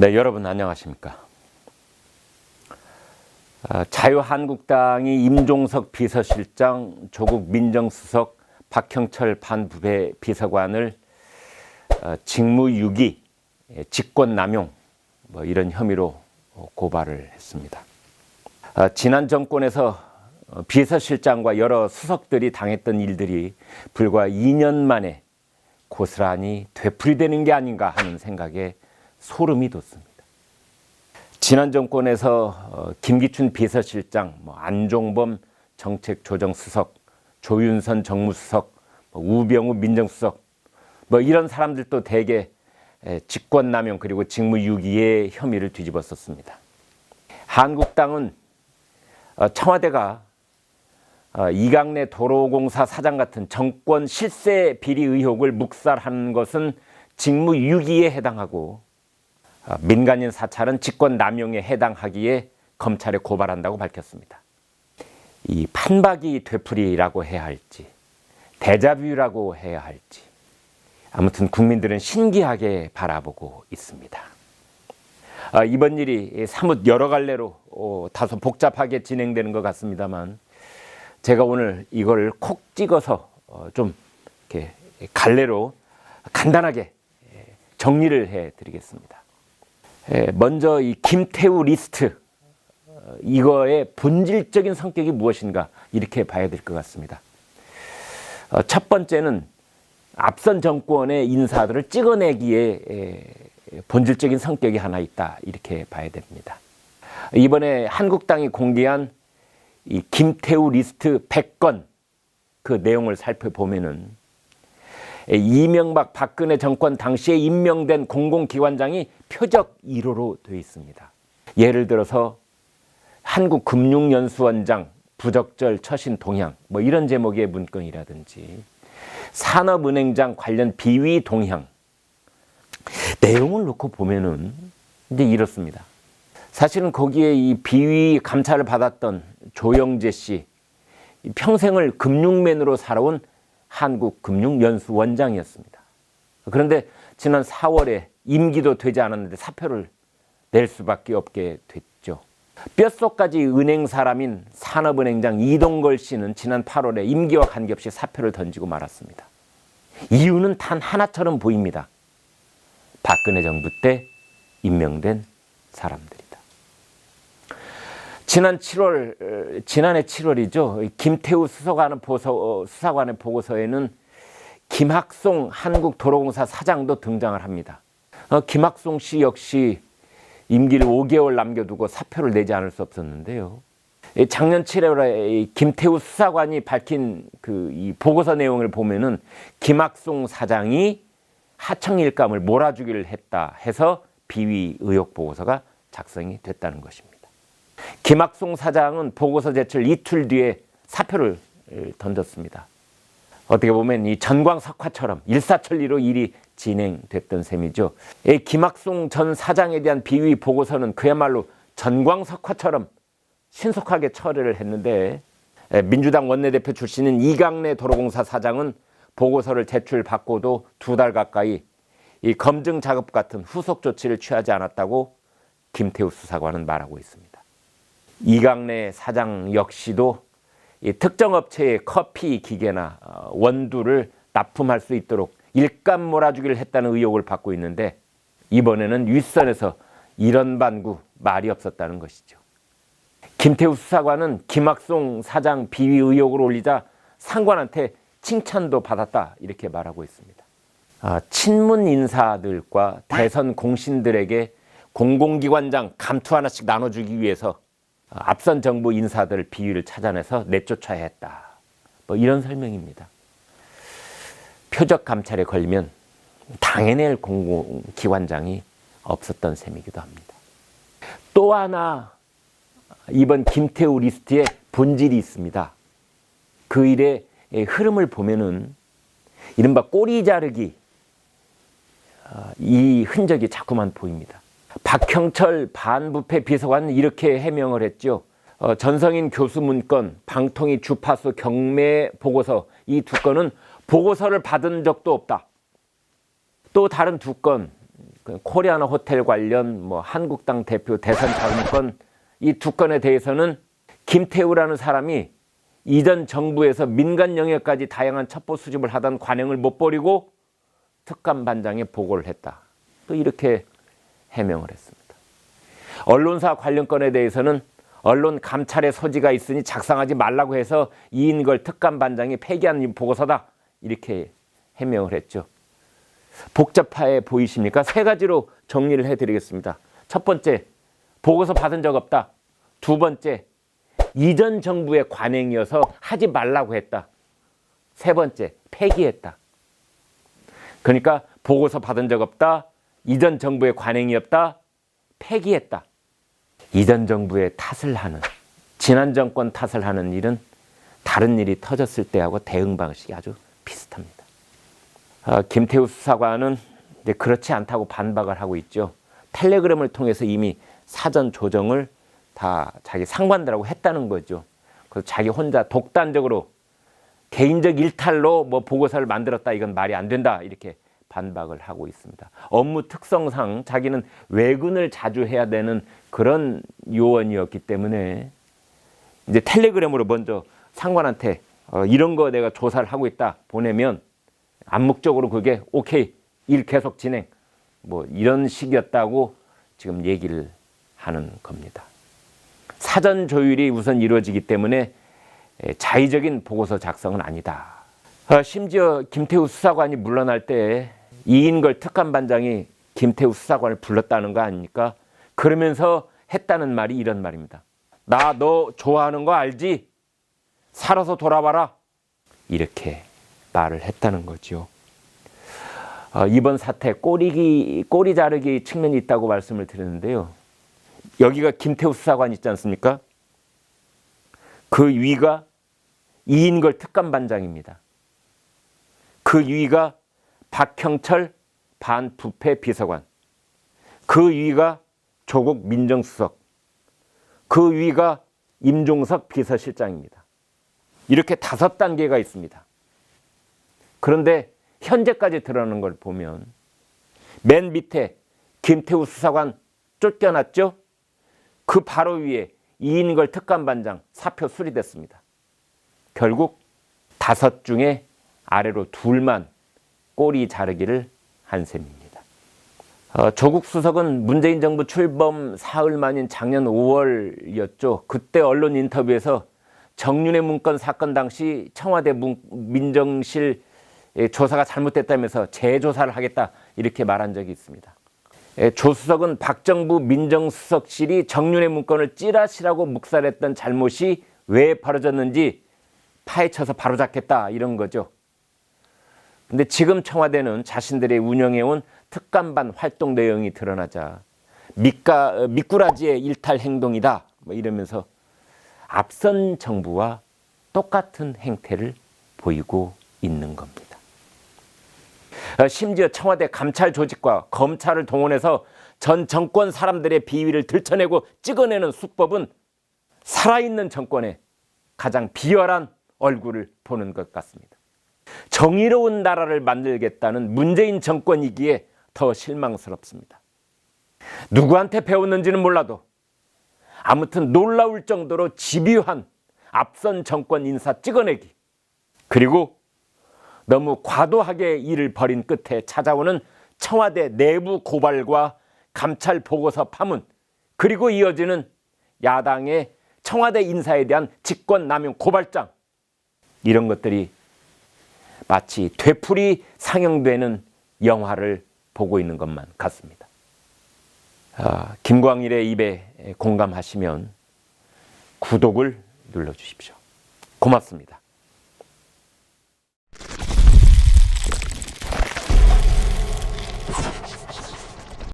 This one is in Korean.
네, 여러분 안녕하십니까? 자유한국당이 임종석 비서실장, 조국 민정수석, 박형철 반부패 비서관을 직무유기, 직권남용 이런 혐의로 고발을 했습니다. 지난 정권에서 비서실장과 여러 수석들이 당했던 일들이 불과 2년 만에 고스란히 되풀이되는 게 아닌가 하는 생각에 소름이 돋습니다. 지난 정권에서 김기춘 비서실장, 안종범 정책조정수석, 조윤선 정무수석, 우병우 민정수석 이런 사람들도 대개 직권남용 그리고 직무유기의 혐의를 뒤집었었습니다. 한국당은 청와대가 이강래 도로공사 사장 같은 정권 실세 비리 의혹을 묵살하는 것은 직무유기에 해당하고 민간인 사찰은 직권남용에 해당하기에 검찰에 고발한다고 밝혔습니다. 이 판박이 되풀이라고 해야 할지 데자뷰라고 해야 할지 아무튼 국민들은 신기하게 바라보고 있습니다. 이번 일이 사뭇 여러 갈래로 다소 복잡하게 진행되는 것 같습니다만 제가 오늘 이걸 콕 찍어서 좀 이렇게 갈래로 간단하게 정리를 해드리겠습니다. 먼저 이 김태우 리스트 이거의 본질적인 성격이 무엇인가 이렇게 봐야 될 것 같습니다. 첫 번째는 앞선 정권의 인사들을 찍어내기에 본질적인 성격이 하나 있다 이렇게 봐야 됩니다. 이번에 한국당이 공개한 이 김태우 리스트 100건 그 내용을 살펴보면은 이명박 박근혜 정권 당시에 임명된 공공기관장이 표적 1호로 되어 있습니다. 예를 들어서 한국금융연수원장 부적절 처신 동향 이런 제목의 문건이라든지 산업은행장 관련 비위 동향 내용을 놓고 보면은 이제 이렇습니다. 사실은 거기에 이 비위 감찰을 받았던 조영재 씨 평생을 금융맨으로 살아온 한국금융연수원장이었습니다. 그런데 지난 4월에 임기도 되지 않았는데 사표를 낼 수밖에 없게 됐죠. 뼛속까지 은행 사람인 산업은행장 이동걸 씨는 지난 8월에 임기와 관계없이 사표를 던지고 말았습니다. 이유는 단 하나처럼 보입니다. 박근혜 정부 때 임명된 사람들이다. 지난해 7월이죠. 김태우 수사관의 보고서에는 김학송 한국도로공사 사장도 등장을 합니다. 김학송 씨 역시 임기를 5개월 남겨두고 사표를 내지 않을 수 없었는데요. 작년 7월에 김태우 수사관이 밝힌 이 보고서 내용을 보면은 김학송 사장이 하청 일감을 몰아주기를 했다 해서 비위 의혹 보고서가 작성이 됐다는 것입니다. 김학송 사장은 보고서 제출 이틀 뒤에 사표를 던졌습니다. 어떻게 보면 이 전광석화처럼 일사천리로 일이 진행됐던 셈이죠. 김학송 전 사장에 대한 비위 보고서는 그야말로 전광석화처럼 신속하게 처리를 했는데 민주당 원내대표 출신인 이강래 도로공사 사장은 보고서를 제출받고도 2달 가까이 이 검증 작업 같은 후속 조치를 취하지 않았다고 김태우 수사관은 말하고 있습니다. 이강래 사장 역시도 이 특정 업체의 커피 기계나 원두를 납품할 수 있도록 일감 몰아주기를 했다는 의혹을 받고 있는데 이번에는 윗선에서 이런 반구 말이 없었다는 것이죠. 김태우 수사관은 김학송 사장 비위 의혹을 올리자 상관한테 칭찬도 받았다 이렇게 말하고 있습니다. 친문 인사들과 대선 공신들에게 공공기관장 감투 하나씩 나눠주기 위해서 앞선 정부 인사들 비위를 찾아내서 내쫓아야 했다. 이런 설명입니다. 표적 감찰에 걸리면 당해낼 공공기관장이 없었던 셈이기도 합니다. 또 하나 이번 김태우 리스트에 본질이 있습니다. 그 일의 흐름을 보면은 이른바 꼬리 자르기 이 흔적이 자꾸만 보입니다. 박형철 반부패 비서관은 이렇게 해명을 했죠. 전성인 교수 문건, 방통위 주파수 경매 보고서 이 2건은 보고서를 받은 적도 없다. 또 다른 2건 코리아나 호텔 관련 한국당 대표 대선 자금권 이 두 건에 대해서는 김태우라는 사람이 이전 정부에서 민간 영역까지 다양한 첩보 수집을 하던 관행을 못 버리고 특감반장에 보고를 했다. 또 이렇게 해명을 했습니다. 언론사 관련 건에 대해서는 언론 감찰의 소지가 있으니 작성하지 말라고 해서 이인걸 특감반장이 폐기한 보고서다. 이렇게 해명을 했죠. 복잡해 보이십니까? 세 가지로 정리를 해드리겠습니다. 첫 번째, 보고서 받은 적 없다. 두 번째, 이전 정부의 관행이어서 하지 말라고 했다. 세 번째, 폐기했다. 그러니까 보고서 받은 적 없다. 이전 정부의 관행이었다. 폐기했다. 이전 정부의 탓을 하는, 지난 정권 탓을 하는 일은 다른 일이 터졌을 때하고 대응 방식이 아주 비슷합니다. 김태우 수사관은 이제 그렇지 않다고 반박을 하고 있죠. 텔레그램을 통해서 이미 사전 조정을 다 자기 상관들하고 했다는 거죠. 그래서 자기 혼자 독단적으로 개인적 일탈로 보고서를 만들었다. 이건 말이 안 된다. 이렇게 반박을 하고 있습니다. 업무 특성상 자기는 외근을 자주 해야 되는 그런 요원이었기 때문에 이제 텔레그램으로 먼저 상관한테 이런 거 내가 조사를 하고 있다 보내면 암묵적으로 그게 오케이, 일 계속 진행, 이런 식이었다고 지금 얘기를 하는 겁니다. 사전 조율이 우선 이루어지기 때문에 자의적인 보고서 작성은 아니다. 심지어 김태우 수사관이 물러날 때 이인걸 특감반장이 김태우 수사관을 불렀다는 거 아닙니까? 그러면서 했다는 말이 이런 말입니다. 나 너 좋아하는 거 알지? 살아서 돌아와라. 이렇게 말을 했다는 거죠. 이번 사태 꼬리 자르기 측면이 있다고 말씀을 드렸는데요. 여기가 김태우 수사관 있지 않습니까? 그 위가 이인걸 특감반장입니다. 그 위가 박형철 반부패 비서관, 그 위가 조국 민정수석, 그 위가 임종석 비서실장입니다. 이렇게 5단계가 있습니다. 그런데 현재까지 드러나는 걸 보면 맨 밑에 김태우 수사관 쫓겨났죠? 그 바로 위에 이인걸 특감반장 사표 수리됐습니다. 결국 5 중에 아래로 2만 꼬리 자르기를 한 셈입니다. 조국 수석은 문재인 정부 출범 사흘 만인 작년 5월이었죠. 그때 언론 인터뷰에서 정윤회 문건 사건 당시 청와대 민정실 조사가 잘못됐다면서 재조사를 하겠다 이렇게 말한 적이 있습니다. 조 수석은 박정부 민정수석실이 정윤회 문건을 찌라시라고 묵살했던 잘못이 왜 벌어졌는지 파헤쳐서 바로잡겠다 이런 거죠. 근데 지금 청와대는 자신들의 운영해온 특감반 활동 내용이 드러나자 미꾸라지의 일탈 행동이다 이러면서 앞선 정부와 똑같은 행태를 보이고 있는 겁니다. 심지어 청와대 감찰 조직과 검찰을 동원해서 전 정권 사람들의 비위를 들춰내고 찍어내는 수법은 살아있는 정권의 가장 비열한 얼굴을 보는 것 같습니다. 정의로운 나라를 만들겠다는 문재인 정권이기에 더 실망스럽습니다. 누구한테 배웠는지는 몰라도 아무튼 놀라울 정도로 집요한 앞선 정권 인사 찍어내기, 그리고 너무 과도하게 일을 벌인 끝에 찾아오는 청와대 내부 고발과 감찰 보고서 파문, 그리고 이어지는 야당의 청와대 인사에 대한 직권남용 고발장, 이런 것들이 마치 되풀이 상영되는 영화를 보고 있는 것만 같습니다. 김광일의 입에 공감하시면 구독을 눌러주십시오. 고맙습니다.